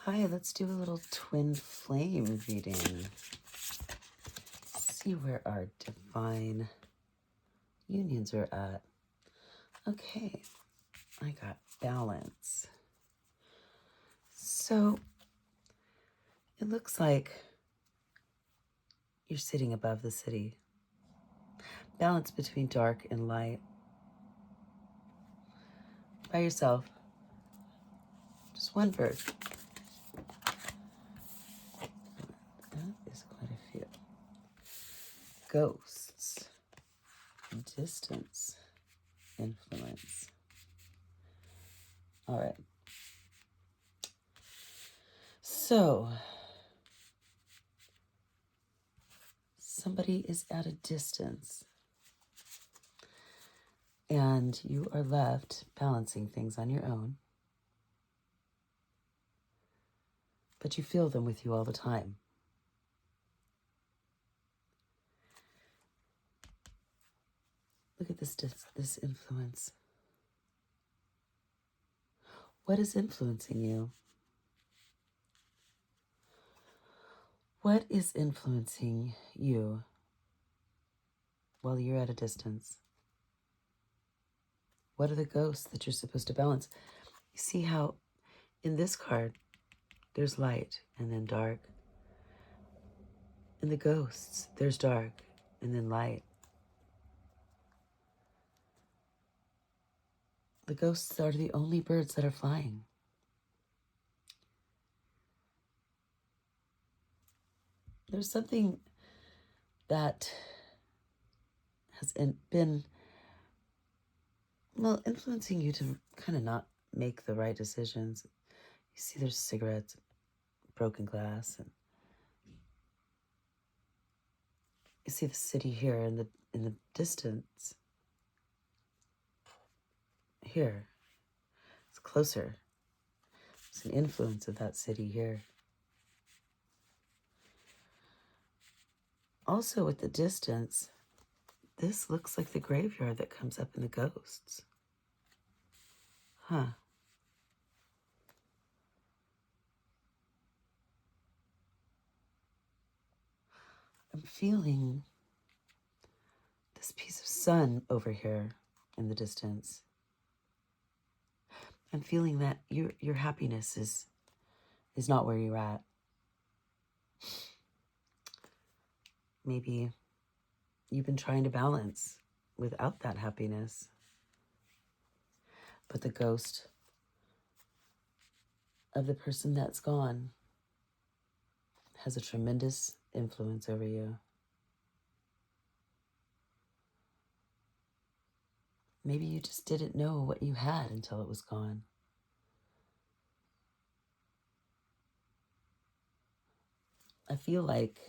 Hi, let's do a little twin flame reading. See where our divine unions are at. Okay, I got balance. So it looks like you're sitting above the city. Balance between dark and light. By yourself. Just one bird. That is quite a few. Ghosts. Distance. Influence. All right. So, somebody is at a distance and you are left balancing things on your own, but you feel them with you all the time. Look at this influence. What is influencing you? What is influencing you while you're at a distance? What are the ghosts that you're supposed to balance? You see how in this card, there's light and then dark. In the ghosts, there's dark and then light. The ghosts are the only birds that are flying. There's something that has been, well, influencing you to kind of not make the right decisions. You see there's cigarettes, broken glass, and you see the city here in the distance. Here, it's closer. It's an influence of that city here. Also, at the distance, this looks like the graveyard that comes up in the ghosts. Huh. I'm feeling this piece of sun over here in the distance. I'm feeling that your happiness is not where you're at. Maybe you've been trying to balance without that happiness. But the ghost of the person that's gone has a tremendous influence over you. Maybe you just didn't know what you had until it was gone. I feel like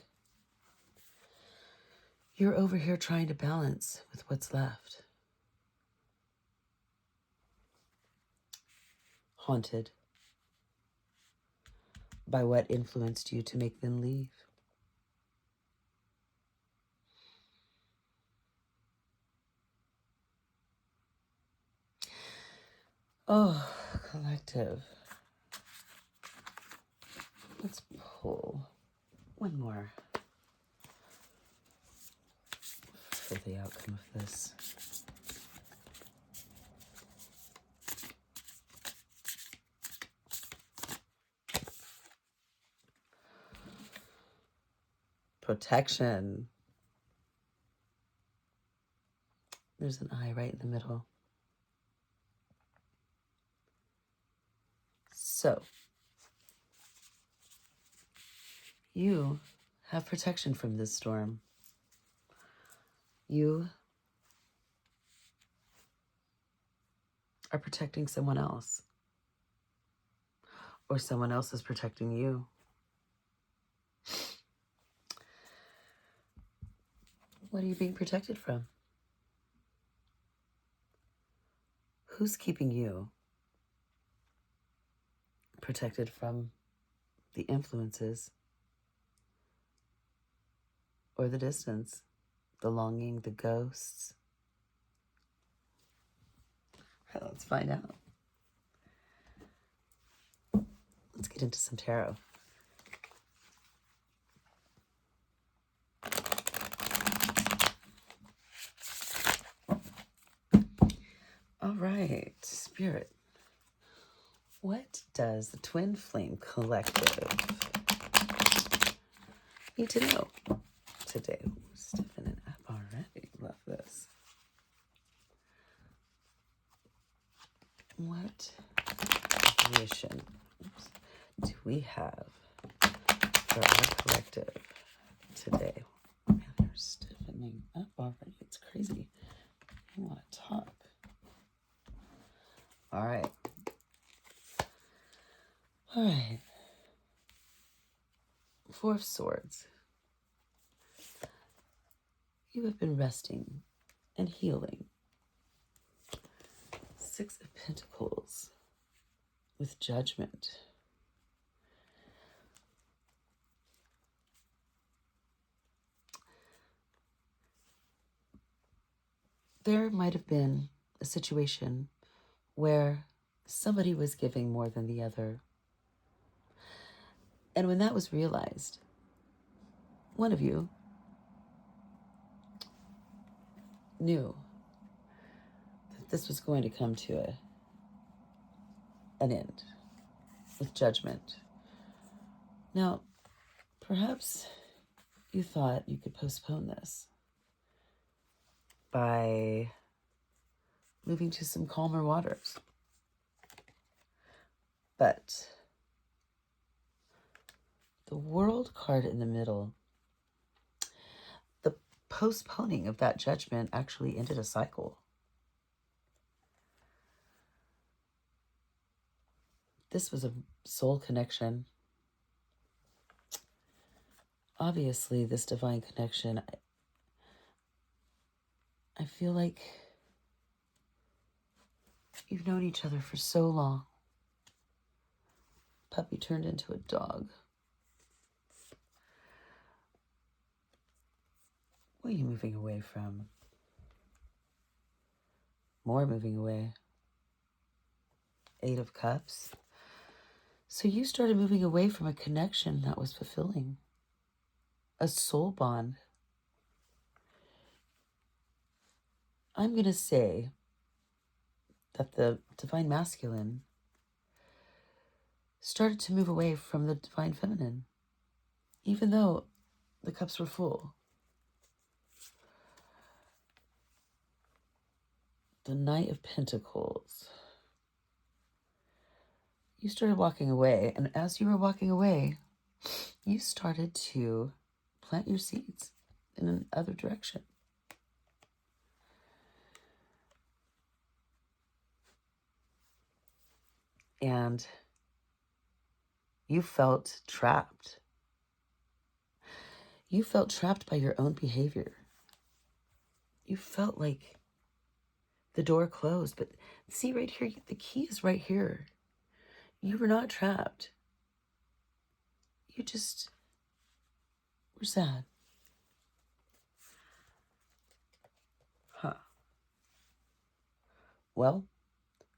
you're over here trying to balance with what's left. Haunted by what influenced you to make them leave. Oh, collective. Let's pull one more for the outcome of this. Protection. There's an eye right in the middle. So, you have protection from this storm. You are protecting someone else, or someone else is protecting you. What are you being protected from? Who's keeping you protected from the influences or the distance, the longing, the ghosts? Let's find out. Let's get into some tarot. All right, Spirit. What does the Twin Flame Collective need to know today? Stiffening up already. Love this. What information do we have for our collective today? Man, they're stiffening up already. It's crazy. I want to talk. All right. All right. Four of Swords. You have been resting and healing. Six of Pentacles with Judgment. There might have been a situation where somebody was giving more than the other. And when that was realized, one of you knew that this was going to come to an end with judgment. Now, perhaps you thought you could postpone this by moving to some calmer waters. But the World card in the middle, the postponing of that judgment actually ended a cycle. This was a soul connection. Obviously, this divine connection, I feel like you've known each other for so long. Puppy turned into a dog. What are you moving away from? More moving away. Eight of Cups. So you started moving away from a connection that was fulfilling. A soul bond. I'm going to say that the divine masculine started to move away from the divine feminine, even though the cups were full. The Knight of Pentacles. You started walking away, and as you were walking away, you started to plant your seeds in another direction. And you felt trapped. You felt trapped by your own behavior. You felt like the door closed, but see right here, the key is right here. You were not trapped. You just were sad. Huh. Well,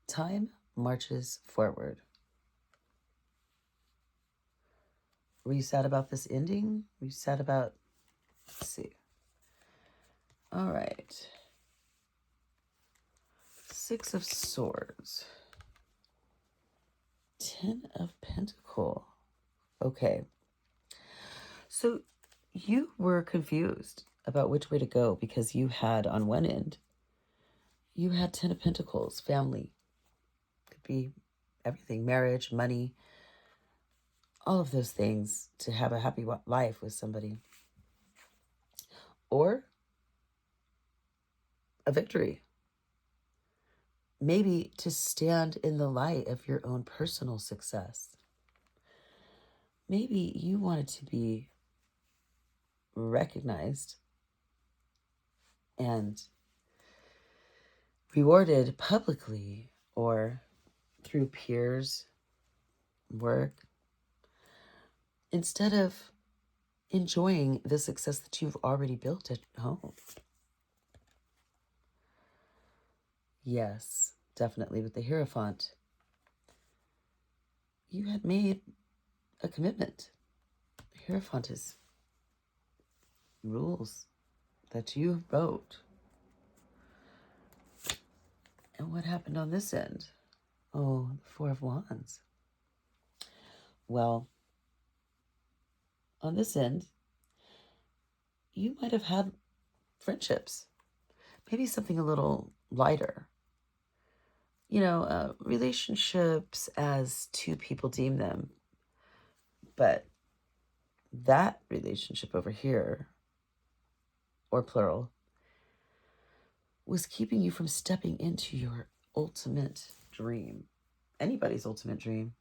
time marches forward. Were you sad about this ending? Were you sad about, let's see. All right. Six of Swords. 10 of Pentacles. Okay. So you were confused about which way to go because you had on one end, you had 10 of Pentacles, family. Could be everything, marriage, money, all of those things to have a happy life with somebody. Or a victory. Maybe to stand in the light of your own personal success. Maybe you wanted to be recognized and rewarded publicly or through peers, work, instead of enjoying the success that you've already built at home. Yes, definitely with the Hierophant. you had made a commitment. Hierophant is rules that you wrote. And what happened on this end? Oh, the Four of Wands. Well, on this end, you might have had friendships. Maybe something a little lighter. Relationships as two people deem them. But that relationship over here, or plural, was keeping you from stepping into your ultimate dream. Anybody's ultimate dream,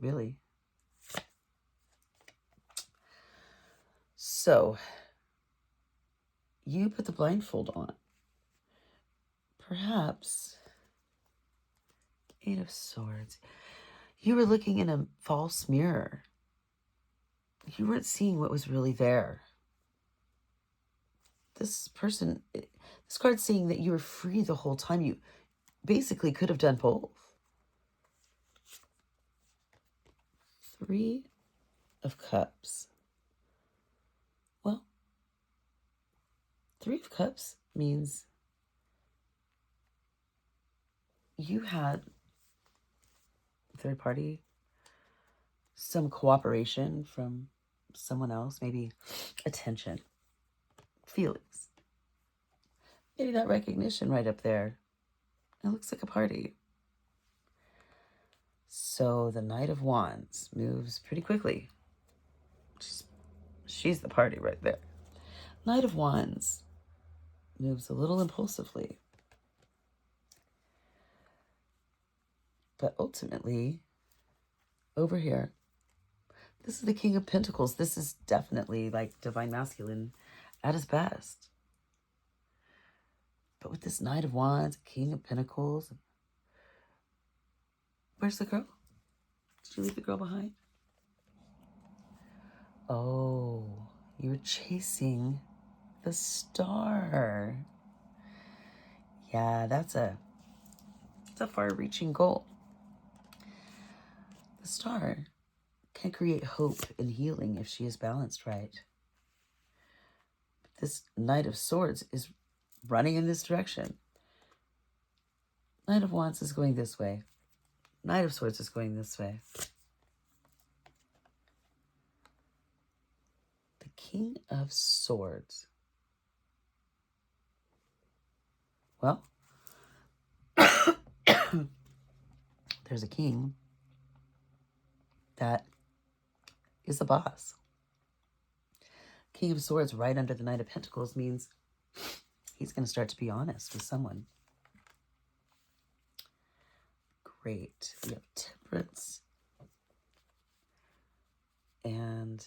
really. So, you put the blindfold on. Perhaps, Eight of Swords, you were looking in a false mirror. You weren't seeing what was really there. This card's saying that you were free the whole time. You basically could have done both. Three of Cups. Well, Three of Cups means you had third party, some cooperation from someone else, maybe attention, feelings. Maybe that recognition right up there. It looks like a party. So the Knight of Wands moves pretty quickly. She's the party right there. Knight of Wands moves a little impulsively. But ultimately, over here, this is the King of Pentacles. This is definitely like divine masculine at his best. But with this Knight of Wands, King of Pentacles, where's the girl? Did you leave the girl behind? Oh, you were chasing the star. Yeah, that's a far-reaching goal. The star can create hope and healing if she is balanced right. But this Knight of Swords is running in this direction. Knight of Wands is going this way. Knight of Swords is going this way. The King of Swords. Well, there's a king that is the boss. King of Swords right under the Knight of Pentacles means he's going to start to be honest with someone. Great. We have Temperance and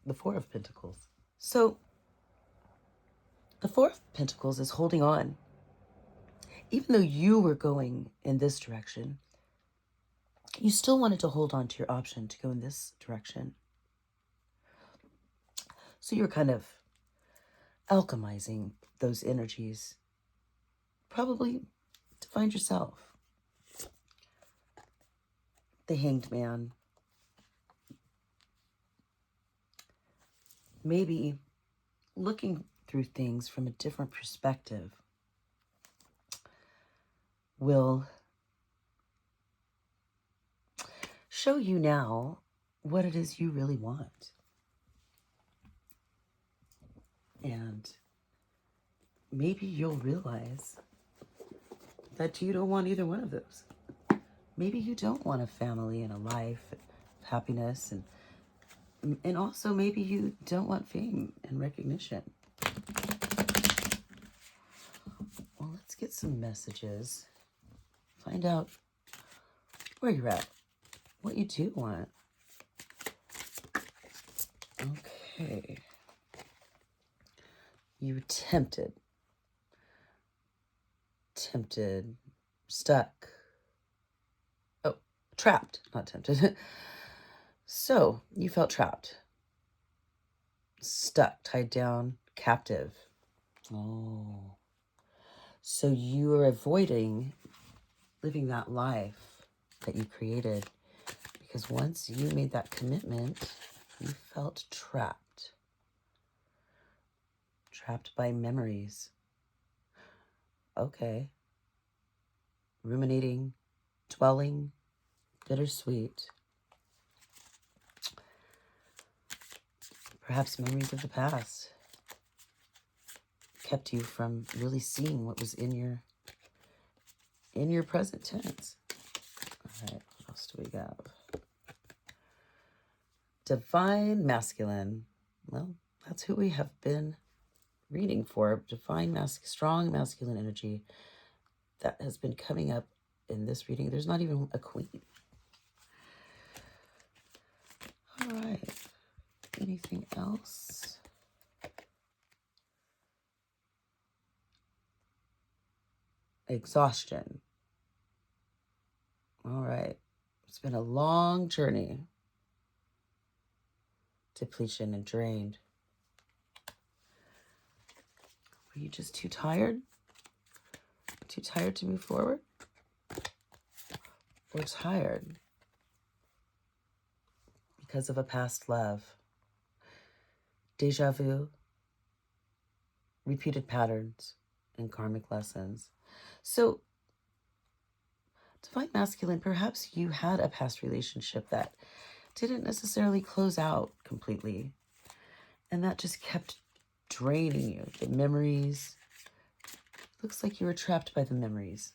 the Four of Pentacles. So the Four of Pentacles is holding on. Even though you were going in this direction, you still wanted to hold on to your option to go in this direction. So you're kind of alchemizing those energies, probably to find yourself. The Hanged Man. Maybe looking through things from a different perspective will show you now what it is you really want. And maybe you'll realize that you don't want either one of those. Maybe you don't want a family and a life, happiness, and also maybe you don't want fame and recognition. Well, let's get some messages. Find out where you're at, what you do want. Okay. You were tempted, stuck. Oh, trapped, not tempted. So you felt trapped, stuck, tied down, captive. Oh. So you are avoiding living that life that you created. Because once you made that commitment, you felt trapped. Trapped by memories. Okay. Ruminating, dwelling, bittersweet. Perhaps memories of the past kept you from really seeing what was in your present tense. All right, what else do we have? Divine masculine. Well, that's who we have been reading for. Strong masculine energy that has been coming up in this reading. There's not even a queen. All right. Anything else? Exhaustion. All right. It's been a long journey. Depletion and drained. Were you just too tired? Too tired to move forward? Or tired because of a past love? Deja vu, repeated patterns, and karmic lessons. So, Divine Masculine, perhaps you had a past relationship that didn't necessarily close out completely, and that just kept draining you. The memories. Looks like you were trapped by the memories.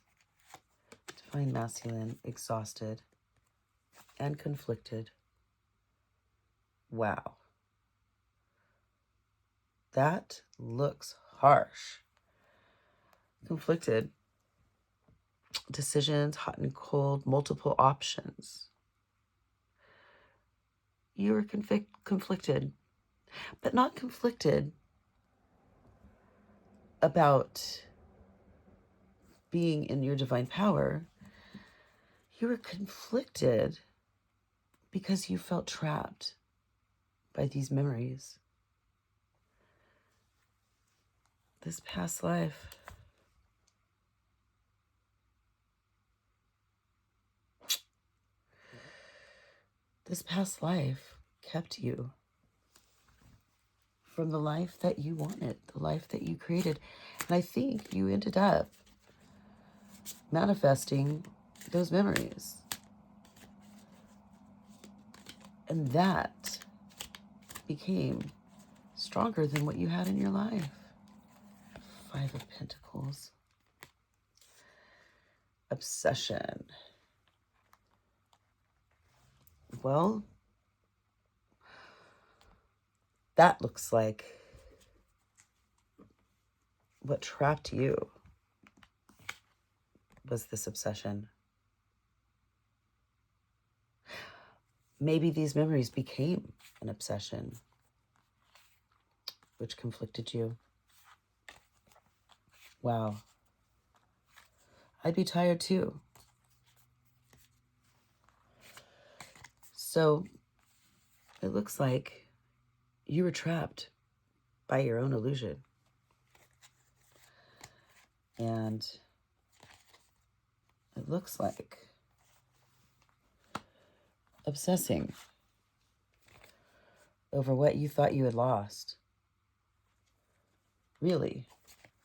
Divine Masculine, exhausted and conflicted. Wow. That looks harsh. Conflicted. Decisions, hot and cold, multiple options. You were conflicted, but not conflicted about being in your divine power. You were conflicted because you felt trapped by these memories. This past life. This past life kept you from the life that you wanted, the life that you created. And I think you ended up manifesting those memories. And that became stronger than what you had in your life. 5 of Pentacles. Obsession. Well, that looks like what trapped you was this obsession. Maybe these memories became an obsession, which conflicted you. Wow. I'd be tired too. So it looks like you were trapped by your own illusion. And it looks like obsessing over what you thought you had lost really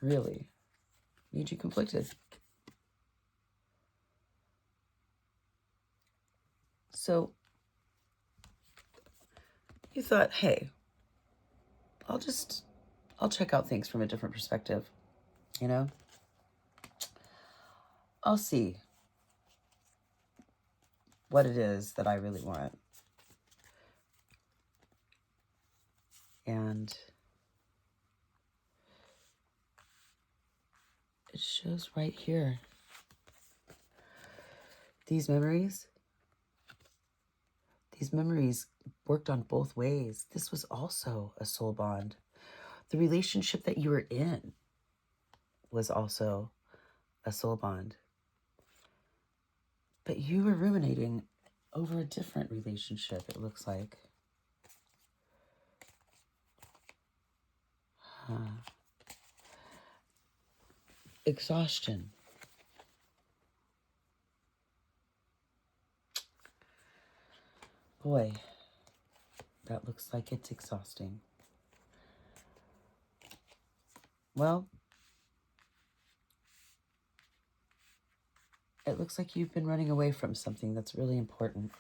made you conflicted. So you thought, hey, I'll check out things from a different perspective, you know? I'll see what it is that I really want. And it shows right here. These memories worked on both ways. This was also a soul bond. The relationship that you were in was also a soul bond. But you were ruminating over a different relationship, it looks like. Exhaustion. Boy, that looks like it's exhausting. Well, it looks like you've been running away from something that's really important.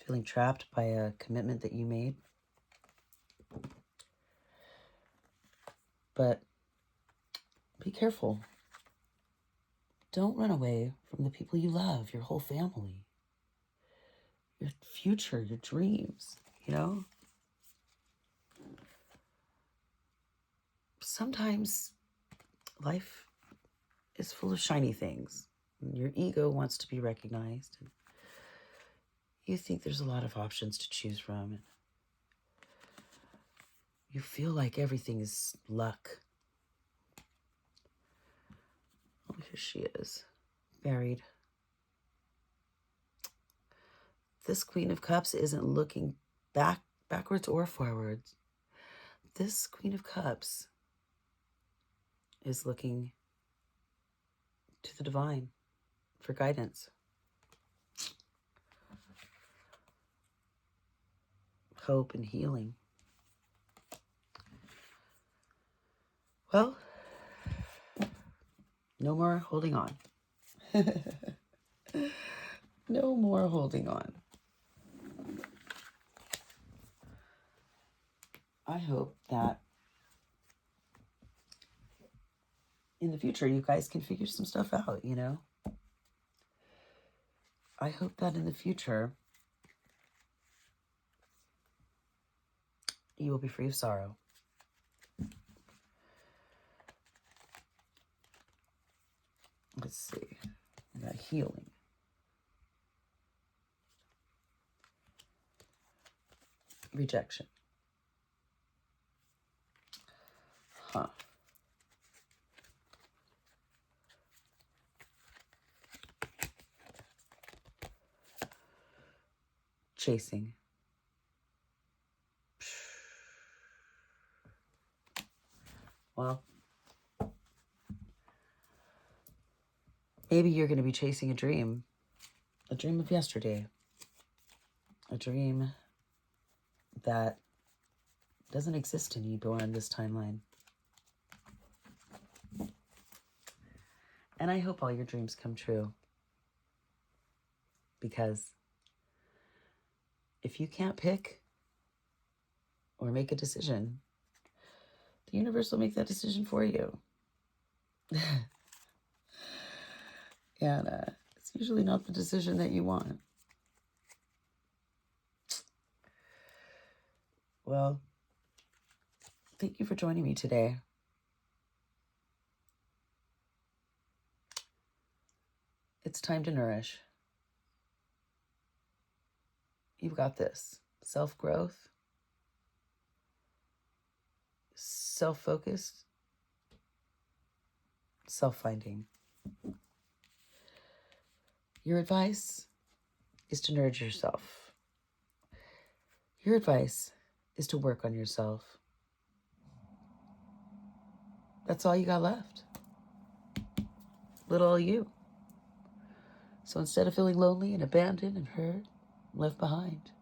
Feeling trapped by a commitment that you made. But be careful. Don't run away from the people you love, your whole family, your future, your dreams, you know? Sometimes life is full of shiny things. Your ego wants to be recognized. And you think there's a lot of options to choose from. And you feel like everything is luck. Oh, here she is, married. This Queen of Cups isn't looking backwards or forwards. This Queen of Cups is looking to the divine for guidance, hope, and healing. Well, no more holding on. No more holding on. I hope that in the future you guys can figure some stuff out, you know? I hope that in the future you will be free of sorrow. Let's see. I got healing. Rejection. Huh. Chasing. Well, maybe you're going to be chasing a dream of yesterday, a dream that doesn't exist anymore in this timeline. And I hope all your dreams come true, because if you can't pick or make a decision, the universe will make that decision for you. And it's usually not the decision that you want. Well, thank you for joining me today. It's time to nourish. You've got this. Self-growth, self-focused, self-finding. Your advice is to nourish yourself. Your advice is to work on yourself. That's all you got left. Little you. So instead of feeling lonely and abandoned and hurt, left behind,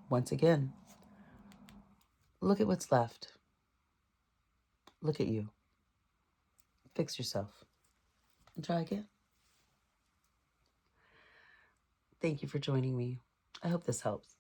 once again, look at what's left. Look at you. Fix yourself and try again. Thank you for joining me. I hope this helps.